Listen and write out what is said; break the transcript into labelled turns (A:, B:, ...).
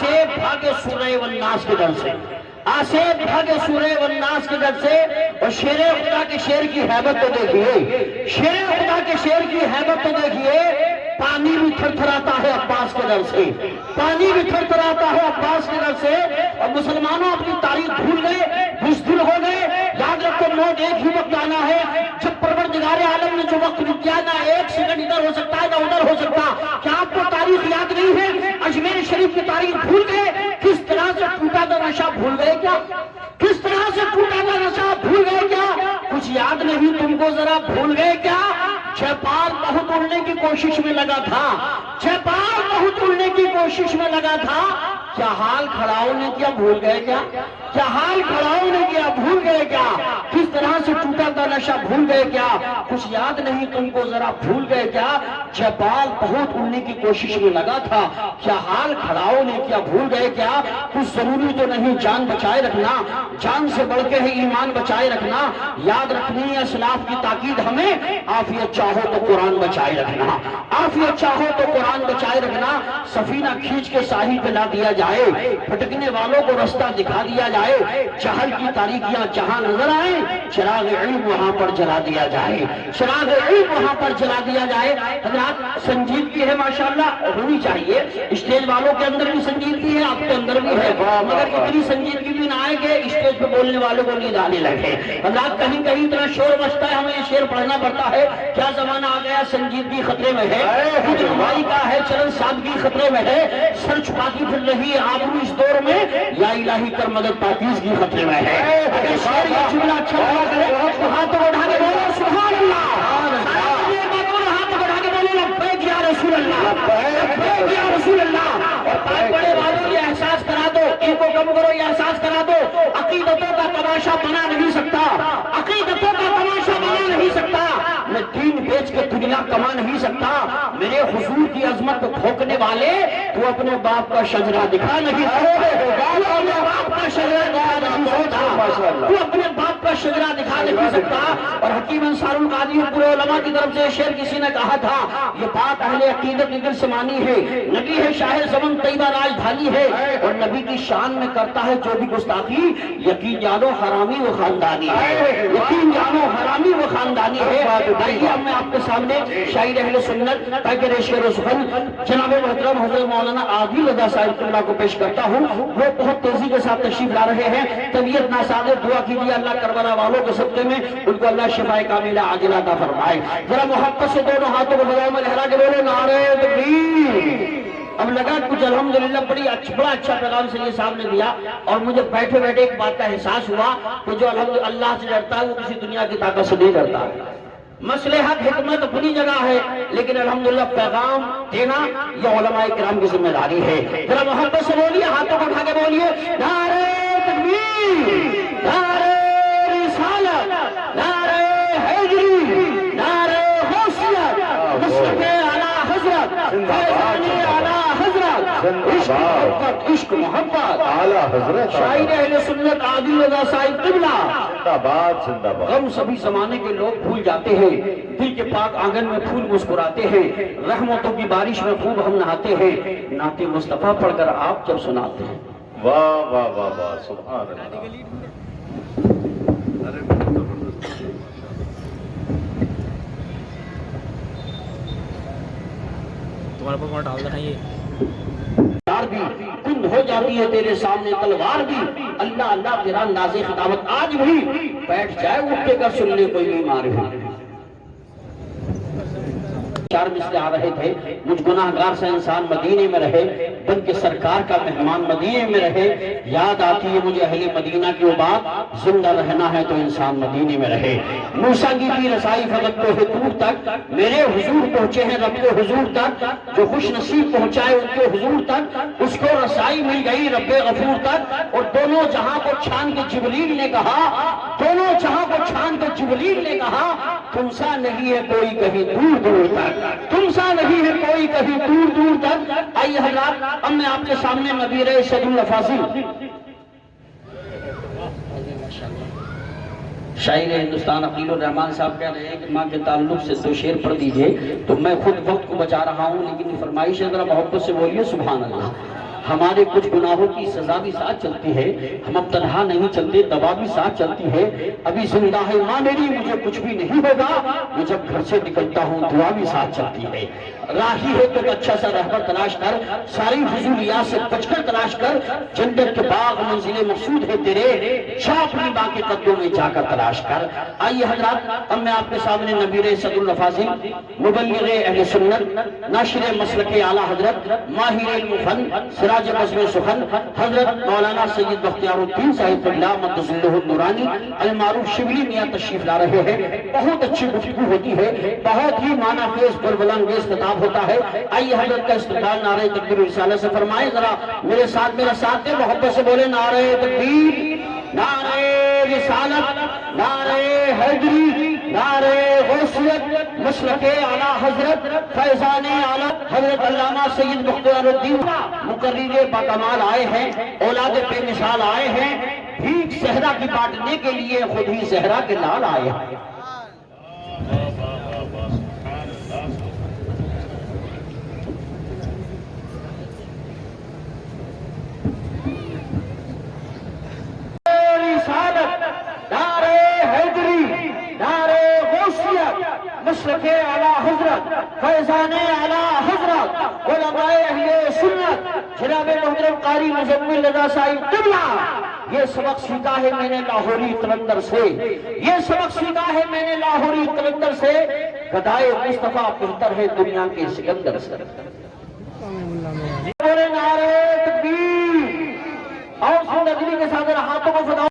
A: آسے بھاگے سورہ والناس کے در سے، آسے بھاگے سورہ والناس کے در سے۔ اور شیر خدا کے شیر کی حیبت تو دیکھیے، شیر خدا کے شیر کی حیبت تو دیکھیے، پانی بھی تھر تھراتا ہے عباس کے در سے، پانی بھی تھر تھراتا ہے عباس کے در سے۔ اور مسلمانوں اپنی تاریخ بھول گئے، بزدل ہو گئے۔ یاد رکھو موت ایک ہی وقت آنا ہے جب پروردگار عالم نے جو وقت دیا، نہ ایک سیکنڈ ادھر ہو سکتا ہے نہ ادھر ہو سکتا۔ کیا آپ کو تاریخ یاد نہیں ہے؟ اجمیر شریف کی تاریخ بھول گئے؟ کس طرح سے ٹوٹا تھا نشہ بھول گئے کیا؟ کس طرح سے ٹوٹا تھا نشہ بھول گئے کیا؟ کچھ یاد نہیں تم کو ذرا بھول گئے کیا؟ جیپال بہت اڑنے کی کوشش میں لگا تھا، جیپال بہت اڑنے کی کوشش میں لگا تھا۔ کیا حال کھڑاؤں نے کیا بھول گئے کیا؟ کیا حال کھڑاؤں نے کیا بھول گئے کیا؟ کس طرح سے ٹوٹا تھا نشہ بھول گئے کیا؟ کچھ یاد نہیں تم کو ذرا بھول گئے کیا؟ جیپال بہت اڑنے کی کوشش میں لگا تھا، کیا حال کھڑاؤں نے کیا بھول گئے کیا؟ کچھ ضروری تو نہیں جان بچائے رکھنا، جان سے بڑھ کے ہے ایمان بچائے رکھنا۔ یاد رکھنی ہے اسلاف کی تاکید ہمیں، عافیت چاہو تو قرآن بچائے رکھنا، عافیت چاہو تو قرآن بچائے رکھنا۔ سفینہ کھینچ کے ساحل پہ لا دیا جائے، بھٹکنے والوں کو رستہ دکھا دیا جائے، جہل کی تاریکیاں جہاں نظر آئے، چراغ علم وہاں پر جلا دیا جائے، چراغ علم وہاں پر جلا دیا جائے۔ حضرات سنجیدگی ہے ماشاءاللہ ہونی چاہیے، اسٹیج والوں کے اندر بھی سنجیدگی ہے، آپ کے اندر بھی ہے، مگر اتنی سنجیدگی بھی نہ آئے کہ اسٹیج پہ بولنے والوں کو نیند آنے لگے۔ حضرات کہیں کہیں اتنا شور مچتا ہے، ہمیں یہ شعر پڑھنا پڑتا ہے۔ کیا زمانہ آ گیا، سنجیدگی خطرے میں ہے، خود نمائی کا ہے چلن سادگی خطرے میں ہے، سر چھپاتی پھر رہی ہے آبرو اس دور میں، یا الہی کر مدد پاکیزگی خطرے میں ہے۔ اگر شعر یہ جملہ اچھا ہوا کرے تو ہاتھ اٹھا کے بولو سبحان اللہ، ہاتھ اٹھا کے بولو لبیک یا رسول اللہ، لبیک یا رسول اللہ۔ اور پاک بڑے والوں یہ احساس کرا دو، ان کو کم کرو، یہ احساس کرا دو، عقیدتوں کا تماشا بنا نہیں سکتا، عقیدتوں کا تماشا بنا نہیں سکتا، میں دین بیچ کے دنیا کما نہیں سکتا۔ میرے حضور کی عظمت کو ٹھوکنے والے تو اپنے باپ کا شجرا دکھا نہیں سکتے، اپنے باپ کا شجرا دکھا نہیں سکتا، تو اپنے باپ کا شجرا دکھا نہیں سکتا۔ اور حکیم انصار القادری پورے علماء کی طرف سے شعر کسی نے کہا تھا، یہ بات اہل عقیدت نے دل سے مانی ہے، نبی ہے شاہ زمن طیبہ راجدھانی ہے، اور نبی کی شان میں کرتا ہے جو بھی گستاخی، یقین جانو حرامی و خاندانی ہے، یقین جانو حرامی و خاندانی ہے۔ آئیے اب میں آپ کے سامنے شاعر اہل سنت تاکہ شعر و سخن جناب محترم حضرت مولانا عادل رضا صاحب قبلہ کو پیش کرتا ہوں۔ وہ بہت تیزی کے ساتھ تشریف لا رہے ہیں، طبیعت ناساز، دعا کیجیے اللہ کربلا والوں کے صدقے میں ان کو اللہ شفاء کاملہ عاجلہ عطا فرمائے۔ ذرا محبت سے دونوں ہاتھوں کو ہواؤں میں لہرا کے بولو نعرہ تکبیر۔ اب لگا کچھ الحمدللہ بڑا اچھا پیغام سید صاحب نے دیا، اور مجھے بیٹھے بیٹھے ایک بات کا احساس ہوا کہ جو الحمدللہ اللہ سے ڈرتا ہے وہ کسی دنیا کی طاقت سے نہیں ڈرتا۔ مصلحت حکمت اپنی جگہ ہے، لیکن الحمدللہ پیغام دینا یہ علماء کرام کی ذمہ داری ہے۔ ذرا محبت سے بولیے، ہاتھوں کو اٹھا کے بولیے نعرہ تکبیر، نعرہ رسالت، نعرہ حیدری، نعرہ غوثیت، مصطفی اعلیٰ حضرت، فیضانی اعلیٰ حضرت، عشق محبت، عشق محبت اعلیٰ حضرت، شاعر اہل سنت عادل رضا صاحب قبلہ زندہ باد، زندہ باد۔ غم سبھی زمانے کے لوگ بھول جاتے ہیں، دل کے پاک آنگن میں پھول مسکراتے ہیں، رحمتوں کی بارش میں خوب ہم نہاتے ہیں، نعت مصطفیٰ پڑھ کر آپ جب سناتے ہیں۔
B: واہ واہ واہ واہ سبحان اللہ۔
C: تمہارے پر کون ڈال دینا یہ
A: بھی کن ہو جاتی ہے تیرے سامنے تلوار بھی، اللہ اللہ تیرا انداز خطابت آج بھی بیٹھ جائے اٹھ کے کر سننے کوئی بیمار ہے۔ چار مثلیں آ رہے تھے، مجھ گناہگار سے انسان مدینے میں رہے، بن کے سرکار کا مہمان مدینے میں رہے، یاد آتی ہے مجھے اہل مدینہ کی وہ بات، زندہ رہنا ہے تو انسان مدینے میں رہے۔ موسیٰ کی بھی رسائی فقط تو ہے دور تک، میرے حضور پہنچے ہیں رب کے حضور تک، جو خوش نصیب پہنچائے ان کے حضور تک، اس کو رسائی مل گئی رب غفور تک۔ اور دونوں جہاں کو چھان کے جبریل نے کہا، دونوں جہاں کو چھان کے جبریل نے کہا، تم سا نہیں ہے کوئی کہیں دور دور تک، تم سا نہیں ہے کوئی کہیں دور دور تک۔ آئیے حضرات اب میں آپ کے سامنے نبی سید الافاضل شاعر ہندوستان عقیل الرحمان صاحب کہہ رہے ہیں کہ ماں کے تعلق سے دو شعر پڑھ دیجئے، تو میں خود وقت کو بچا رہا ہوں، لیکن فرمائش ہے ذرا محبت سے بولیے سبحان اللہ۔ ہمارے کچھ گناہوں کی سزا بھی ساتھ چلتی ہے، ہم اب تنہا نہیں چلتے، دوا بھی ساتھ چلتی ہے، ابھی زندہ ہے ماں میری، مجھے کچھ بھی نہیں ہوگا، میں جب گھر سے نکلتا ہوں دعا بھی ساتھ چلتی ہے۔ راہی ہے تو اچھا سا رہبر تلاش کر، ساری فضولیات سے بچ کر تلاش کر، جنت کے باغ منزل مقصود ہے تیرے، شاہ اپنی ماں کے قدموں میں جا کر تلاش کر۔ آئیے حضرات، اب میں آپ کے سامنے نبیر صدر الفاضل، مبلغ اہل سنت، ناشر مسلک اعلیٰ حضرت، ماہر علم فن، سراج بزم سخن، حضرت مولانا سید بختیار الدین صاحب اللہ مدظلہ النورانی المعروف شبلی میاں تشریف لا رہے ہیں۔ بہت اچھی گفتگو ہوتی ہے، بہت ہی معنی خیز بلبلان خیز خطاب ہوتا ہے۔ آئیے حضرت کا استقبال نعرہ تکبیر و رسالہ سے فرمائیں، ذرا میرے ساتھ دیں، محبت سے بولے نعرہ تکبیر، نعرہ رسالت، نعرہ حیدری، نعرہ غوثیت، مسلک اعلیٰ حضرت، فیضان اعلیٰ حضرت علامہ سید بختیار الدین مقرر باکمال آئے ہیں، اولاد بے مثال آئے ہیں، بھیک صحرا کی بانٹنے کے لیے خود ہی صحرا کے لال آئے ہیں۔ مسلک اعلیٰ حضرت، فیضان اعلیٰ حضرت، علماء اہل سنت، جناب محترم قاری مزمل رضا صاحب قبلہ، یہ سبق سیکھا ہے میں نے لاہوری قلندر سے، یہ سبق سیکھا ہے میں نے لاہوری قلندر سے، گدائے مصطفیٰ بہتر ہے دنیا کے سکندر سے۔ بولے نعرہ